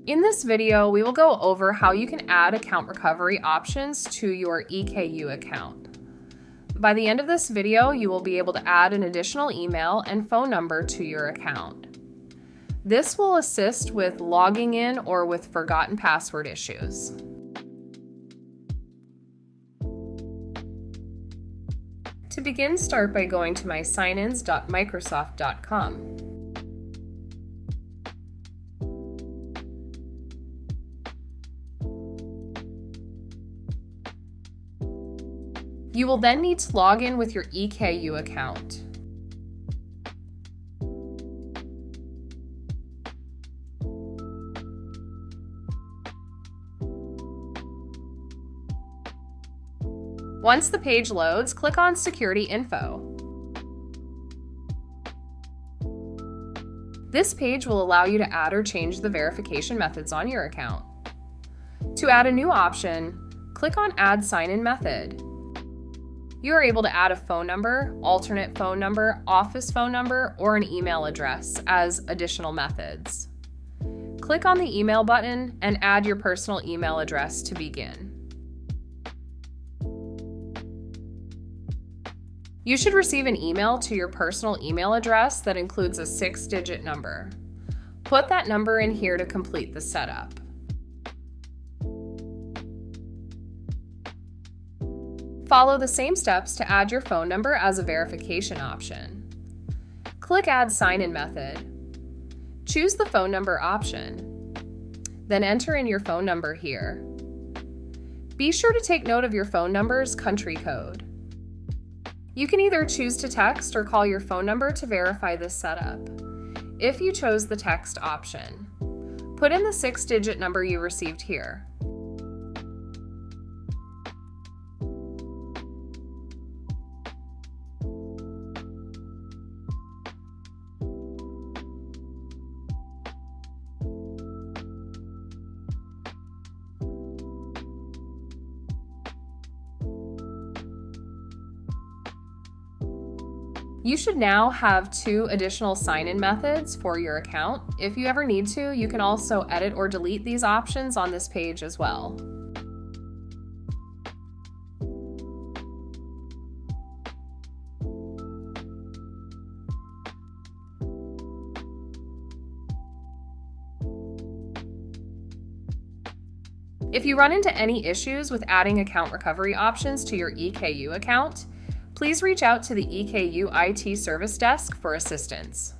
In this video, we will go over how you can add account recovery options to your EKU account. By the end of this video, you will be able to add an additional email and phone number to your account. This will assist with logging in or with forgotten password issues. To begin, start by going to mysignins.microsoft.com. You will then need to log in with your EKU account. Once the page loads, click on Security Info. This page will allow you to add or change the verification methods on your account. To add a new option, click on Add Sign-In Method. You are able to add a phone number, alternate phone number, office phone number, or an email address as additional methods. Click on the email button and add your personal email address to begin. You should receive an email to your personal email address that includes a 6-digit number. Put that number in here to complete the setup. Follow the same steps to add your phone number as a verification option. Click Add Sign-In Method. Choose the phone number option. Then enter in your phone number here. Be sure to take note of your phone number's country code. You can either choose to text or call your phone number to verify this setup. If you chose the text option, put in the 6-digit number you received here. You should now have 2 additional sign-in methods for your account. If you ever need to, you can also edit or delete these options on this page as well. If you run into any issues with adding account recovery options to your EKU account, please reach out to the EKU IT Service Desk for assistance.